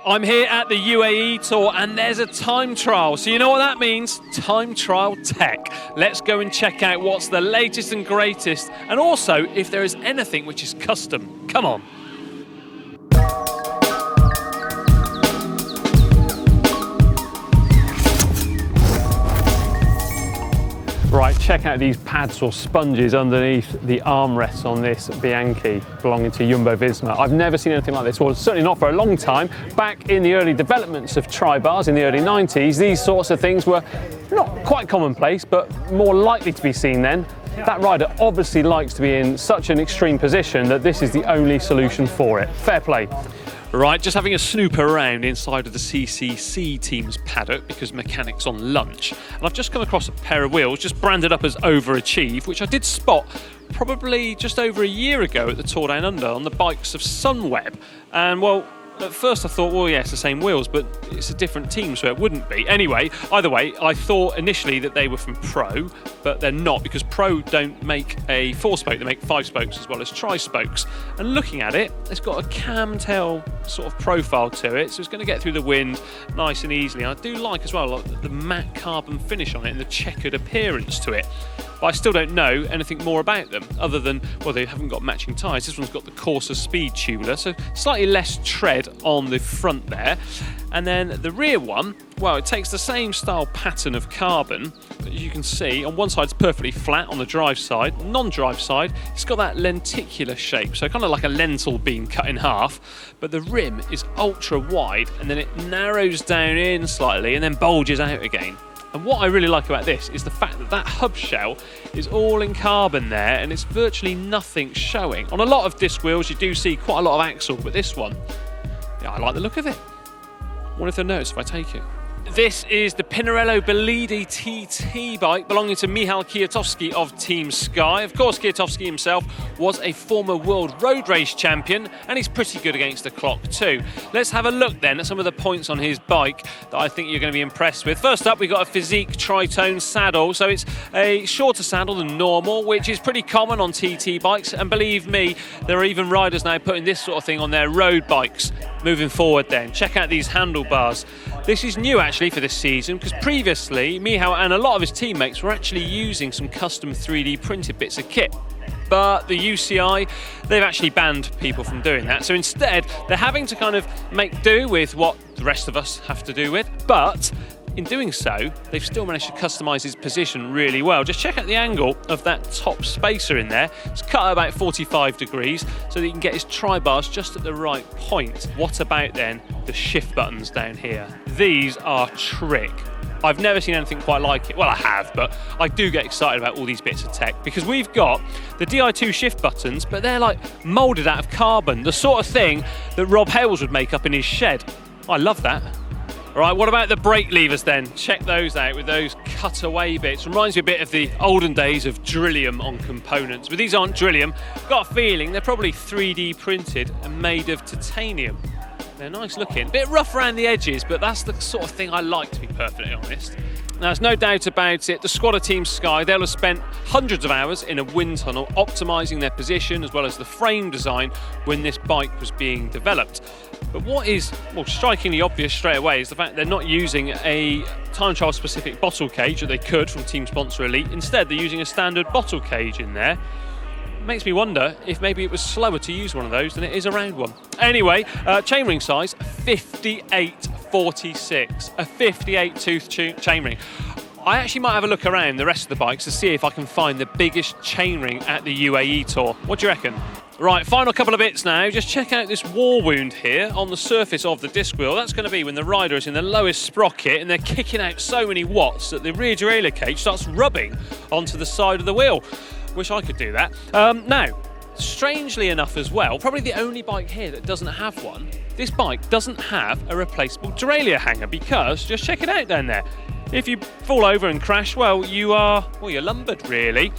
I'm here at the UAE Tour and there's a time trial. So you know what that means? Time trial tech. Let's go and check out what's the latest and greatest, and also if there is anything which is custom. Come on. Right, check out these pads or sponges underneath the armrests on this Bianchi belonging to Jumbo-Visma. I've never seen anything like this, well, certainly not for a long time. Back in the early developments of tri-bars in the early 90s, these sorts of things were not quite commonplace, but more likely to be seen then. That rider obviously likes to be in such an extreme position that this is the only solution for it. Fair play. Right, just having a snoop around inside of the CCC team's paddock because mechanics on lunch, and I've just come across a pair of wheels just branded up as Overachieve, which I did spot probably just over a year ago at the Tour Down Under on the bikes of Sunweb. And well, at first I thought, well, yeah, it's the same wheels, but it's a different team, so it wouldn't be. Anyway, either way, I thought initially that they were from Pro, but they're not, because Pro don't make a 4-spoke, they make 5 spokes as well as tri-spokes. And looking at it, it's got a camtail sort of profile to it, so it's going to get through the wind nice and easily. I do like as well the matte carbon finish on it and the checkered appearance to it. But I still don't know anything more about them, other than, well, they haven't got matching tyres. This one's got the Corsa Speed tubular, so slightly less tread on the front there. And then the rear one, well, it takes the same style pattern of carbon, but as you can see, on one side it's perfectly flat on the drive side. Non-drive side, it's got that lenticular shape, so kind of like a lentil bean cut in half, but the rim is ultra wide, and then it narrows down in slightly and then bulges out again. And what I really like about this is the fact that that hub shell is all in carbon there, and it's virtually nothing showing. On a lot of disc wheels you do see quite a lot of axle, but this one, yeah, I like the look of it. I wonder if they'll notice if I take it. This is the Pinarello Bolide TT bike belonging to Michał Kwiatkowski of Team Sky. Of course, Kwiatkowski himself was a former world road race champion, and he's pretty good against the clock too. Let's have a look then at some of the points on his bike that I think you're going to be impressed with. First up, we've got a Physique Tritone saddle. So it's a shorter saddle than normal, which is pretty common on TT bikes. And believe me, there are even riders now putting this sort of thing on their road bikes. Moving forward then, check out these handlebars. This is new actually for this season, because previously Michał and a lot of his teammates were actually using some custom 3D printed bits of kit. But the UCI, they've actually banned people from doing that. So instead, they're having to kind of make do with what the rest of us have to do with. But in doing so, they've still managed to customise his position really well. Just check out the angle of that top spacer in there. It's cut at about 45 degrees so that you can get his tri-bars just at the right point. What about then the shift buttons down here? These are trick. I've never seen anything quite like it. Well, I have, but I do get excited about all these bits of tech, because we've got the Di2 shift buttons, but they're like moulded out of carbon, the sort of thing that Rob Hales would make up in his shed. I love that. All right, what about the brake levers then? Check those out with those cutaway bits. Reminds me a bit of the olden days of Drillium on components. But these aren't Drillium. Got a feeling they're probably 3D printed and made of titanium. They're nice looking. Bit rough around the edges, but that's the sort of thing I like, to be perfectly honest. Now, there's no doubt about it, the squad of Team Sky, they'll have spent hundreds of hours in a wind tunnel optimising their position as well as the frame design when this bike was being developed. But what is, well, strikingly obvious straight away is the fact they're not using a time trial specific bottle cage that they could from team sponsor Elite. Instead, they're using a standard bottle cage in there. Makes me wonder if maybe it was slower to use one of those than it is a round one. Anyway, chainring size 5846, a 58 tooth chainring. I actually might have a look around the rest of the bikes to see if I can find the biggest chainring at the UAE Tour. What do you reckon? Right, final couple of bits now. Just check out this war wound here on the surface of the disc wheel. That's going to be when the rider is in the lowest sprocket and they're kicking out so many watts that the rear derailleur cage starts rubbing onto the side of the wheel. Wish I could do that. Now, strangely enough as well, probably the only bike here that doesn't have one, this bike doesn't have a replaceable derailleur hanger, because, just check it out down there. If you fall over and crash, well, you're lumbered, really.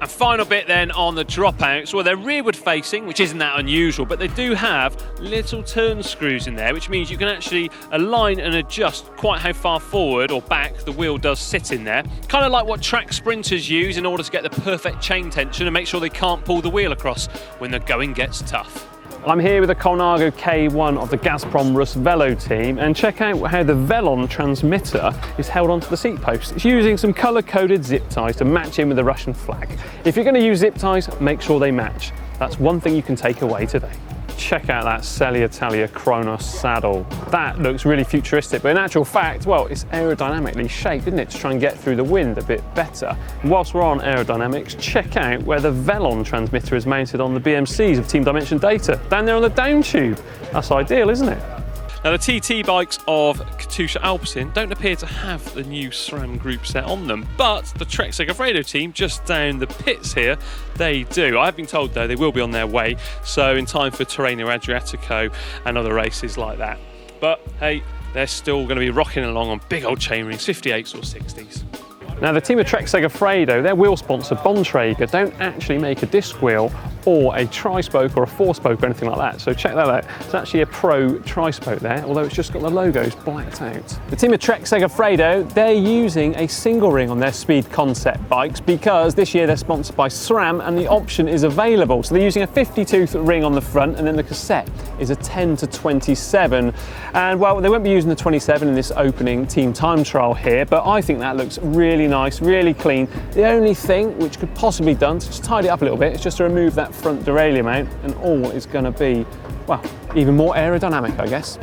And final bit then on the dropouts, well, they're rearward facing, which isn't that unusual, but they do have little turn screws in there, which means you can actually align and adjust quite how far forward or back the wheel does sit in there. Kind of like what track sprinters use in order to get the perfect chain tension and make sure they can't pull the wheel across when the going gets tough. I'm here with the Colnago K1 of the Gazprom Rus Velo team, and check out how the Velon transmitter is held onto the seat post. It's using some colour-coded zip ties to match in with the Russian flag. If you're going to use zip ties, make sure they match. That's one thing you can take away today. Check out that Selle Italia Kronos saddle. That looks really futuristic, but in actual fact, well, it's aerodynamically shaped, isn't it, to try and get through the wind a bit better. And whilst we're on aerodynamics, check out where the Velon transmitter is mounted on the BMCs of Team Dimension Data, down there on the down tube. That's ideal, isn't it? Now, the TT bikes of Katusha Alpecin don't appear to have the new SRAM group set on them, but the Trek Segafredo team just down the pits here, they do. I've been told, though, they will be on their way, so in time for Tirreno Adriatico and other races like that. But, hey, they're still going to be rocking along on big old chainrings, 58s or 60s. Now, the team of Trek Segafredo, their wheel sponsor Bontrager, don't actually make a disc wheel or a tri-spoke or a four-spoke or anything like that, so check that out. It's actually a Pro tri-spoke there, although it's just got the logos blacked out. The team of Trek Segafredo, they're using a single ring on their Speed Concept bikes because this year they're sponsored by SRAM and the option is available. So they're using a 50-tooth ring on the front, and then the cassette is a 10 to 27. And well, they won't be using the 27 in this opening team time trial here, but I think that looks really nice, really clean. The only thing which could possibly be done to just tidy it up a little bit is just to remove that front derailleur mount, and all is going to be, well, even more aerodynamic, I guess.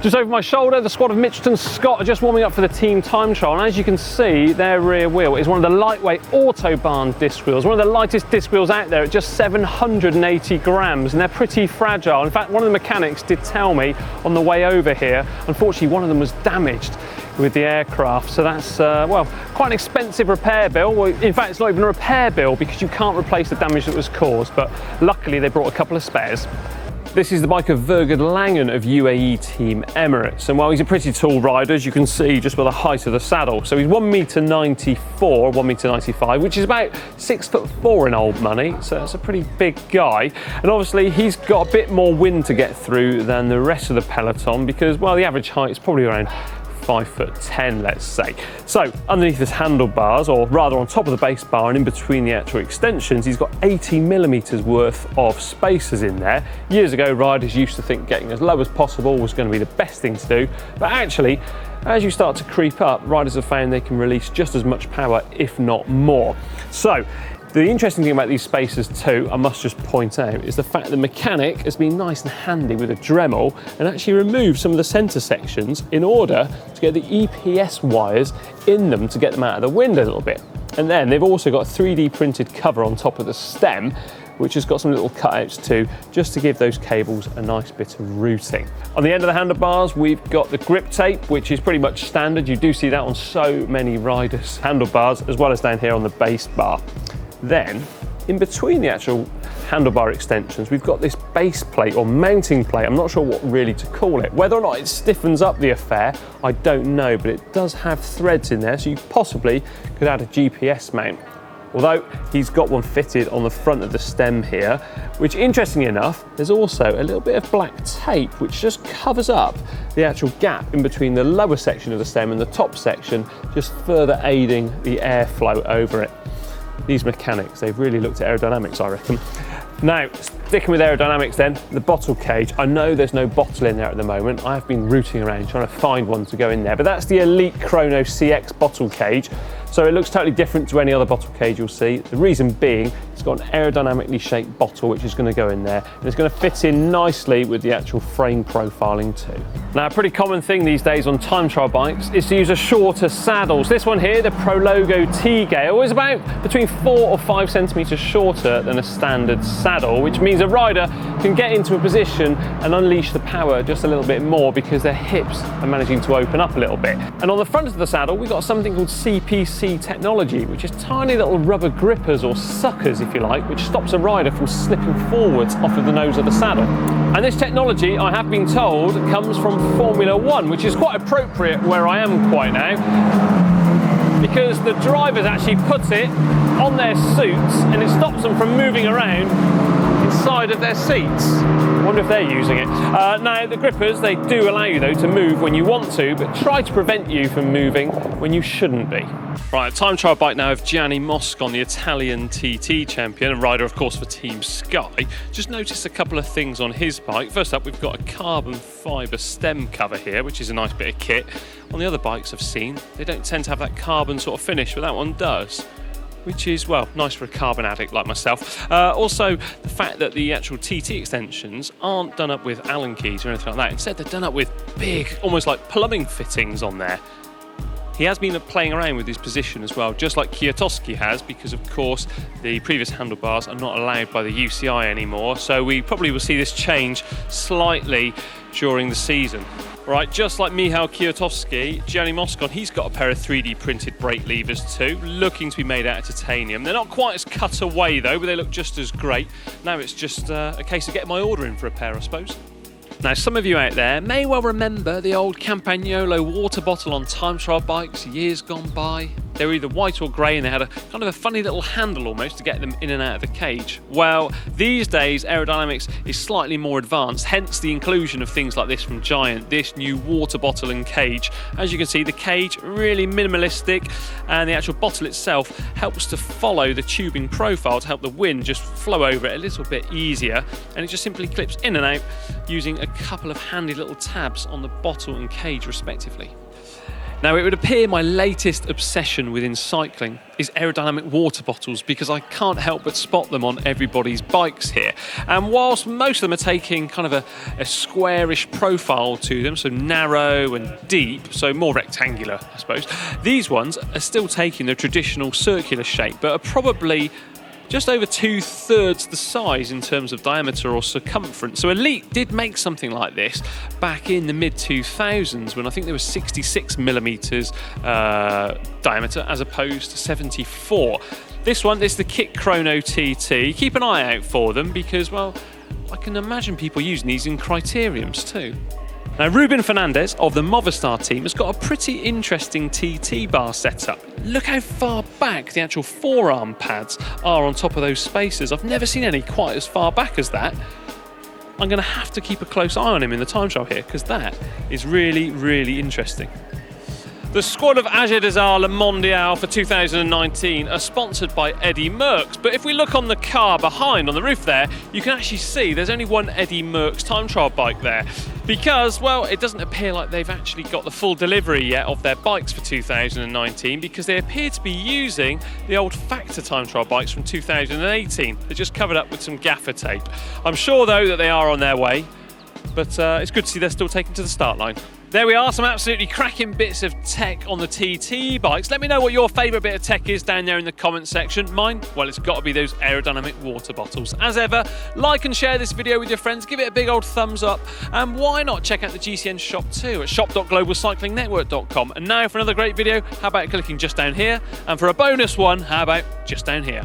Just over my shoulder, the squad of Mitchelton Scott are just warming up for the team time trial, and as you can see, their rear wheel is one of the lightweight Autobahn disc wheels, one of the lightest disc wheels out there at just 780 grams, and they're pretty fragile. In fact, one of the mechanics did tell me on the way over here, unfortunately one of them was damaged with the aircraft, so that's, well, quite an expensive repair bill. Well, in fact, it's not even a repair bill because you can't replace the damage that was caused, but luckily they brought a couple of spares. This is the bike of Vergin Langan of UAE Team Emirates, and while he's a pretty tall rider, as you can see just by the height of the saddle. So he's 1m94, 1m95, which is about 6'4" in old money, so that's a pretty big guy. And obviously he's got a bit more wind to get through than the rest of the peloton because, well, the average height is probably around 5'10", let's say. So underneath his handlebars, or rather on top of the base bar and in between the actual extensions, he's got 80mm worth of spacers in there. Years ago, riders used to think getting as low as possible was going to be the best thing to do, but actually, as you start to creep up, riders have found they can release just as much power, if not more. So the interesting thing about these spacers too, I must just point out, is the fact the mechanic has been nice and handy with a Dremel and actually removed some of the centre sections in order to get the EPS wires in them to get them out of the wind a little bit. And then they've also got a 3D printed cover on top of the stem, which has got some little cutouts too, just to give those cables a nice bit of routing. On the end of the handlebars, we've got the grip tape, which is pretty much standard. You do see that on so many riders' handlebars, as well as down here on the base bar. Then, in between the actual handlebar extensions, we've got this base plate or mounting plate. I'm not sure what really to call it. Whether or not it stiffens up the affair, I don't know, but it does have threads in there, so you possibly could add a GPS mount. Although he's got one fitted on the front of the stem here, which, interestingly enough, there's also a little bit of black tape which just covers up the actual gap in between the lower section of the stem and the top section, just further aiding the airflow over it. These mechanics, they've really looked at aerodynamics, I reckon. Now, sticking with aerodynamics then, the bottle cage. I know there's no bottle in there at the moment. I have been rooting around trying to find one to go in there, but that's the Elite Chrono CX bottle cage. So it looks totally different to any other bottle cage you'll see. The reason being, it's got an aerodynamically shaped bottle which is going to go in there, and it's going to fit in nicely with the actual frame profiling too. Now, a pretty common thing these days on time trial bikes is to use a shorter saddle. So this one here, the Prologue T-Gale, is about between 4 or 5 centimetres shorter than a standard saddle, which means a rider can get into a position and unleash the power just a little bit more because their hips are managing to open up a little bit. And on the front of the saddle, we've got something called CPC technology, which is tiny little rubber grippers or suckers, if you like, which stops a rider from slipping forwards off of the nose of the saddle. And this technology, I have been told, comes from Formula One, which is quite appropriate where I am quite now, because the drivers actually put it on their suits and it stops them from moving around inside of their seats. I wonder if they're using it. Now, the grippers, they do allow you though to move when you want to, but try to prevent you from moving when you shouldn't be. Right, time trial bike now of Gianni Moscon, the Italian TT champion and rider, of course, for Team Sky. Just noticed a couple of things on his bike. First up, we've got a carbon fibre stem cover here, which is a nice bit of kit. On the other bikes I've seen, they don't tend to have that carbon sort of finish, but that one does, which is, well, nice for a carbon addict like myself. Also, the fact that the actual TT extensions aren't done up with Allen keys or anything like that. Instead, they're done up with big, almost like plumbing fittings on there. He has been playing around with his position as well, just like Kwiatkowski has, because of course the previous handlebars are not allowed by the UCI anymore, so we probably will see this change slightly during the season. Right, just like Michał Kwiatkowski, Gianni Moscon, he's got a pair of 3D printed brake levers too, looking to be made out of titanium. They're not quite as cut away though, but they look just as great. Now it's just a case of getting my order in for a pair, I suppose. Now, some of you out there may well remember the old Campagnolo water bottle on time trial bikes years gone by. They were either white or grey and they had a kind of a funny little handle almost to get them in and out of the cage. Well, these days Aerodynamics is slightly more advanced, hence the inclusion of things like this from Giant, this new water bottle and cage. As you can see, the cage really minimalistic and the actual bottle itself helps to follow the tubing profile to help the wind just flow over it a little bit easier, and it just simply clips in and out using a couple of handy little tabs on the bottle and cage respectively. Now, it would appear my latest obsession within cycling is aerodynamic water bottles, because I can't help but spot them on everybody's bikes here. And whilst most of them are taking kind of a squarish profile to them, so narrow and deep, so more rectangular, I suppose, these ones are still taking the traditional circular shape, but are probably just over 2/3 the size in terms of diameter or circumference. So Elite did make something like this back in the mid-2000s when I think there was 66mm diameter as opposed to 74. This one is the Kit Chrono TT. Keep an eye out for them because, well, I can imagine people using these in criteriums too. Now, Ruben Fernandez of the Movistar team has got a pretty interesting TT bar setup. Look how far back the actual forearm pads are on top of those spacers. I've never seen any quite as far back as that. I'm going to have to keep a close eye on him in the time trial here because that is really, really interesting. The squad of AG Desert Lomond AR for 2019 are sponsored by Eddy Merckx, but if we look on the car behind on the roof there, you can actually see there's only one Eddy Merckx time trial bike there because, well, it doesn't appear like they've actually got the full delivery yet of their bikes for 2019 because they appear to be using the old Factor time trial bikes from 2018. They're just covered up with some gaffer tape. I'm sure though that they are on their way, but it's good to see they're still taken to the start line. There we are, some absolutely cracking bits of tech on the TT bikes. Let me know what your favourite bit of tech is down there in the comment section. Mine, well, it's got to be those aerodynamic water bottles. As ever, like and share this video with your friends, give it a big old thumbs up, and why not check out the GCN shop too at shop.globalcyclingnetwork.com. And now for another great video, how about clicking just down here? And for a bonus one, how about just down here?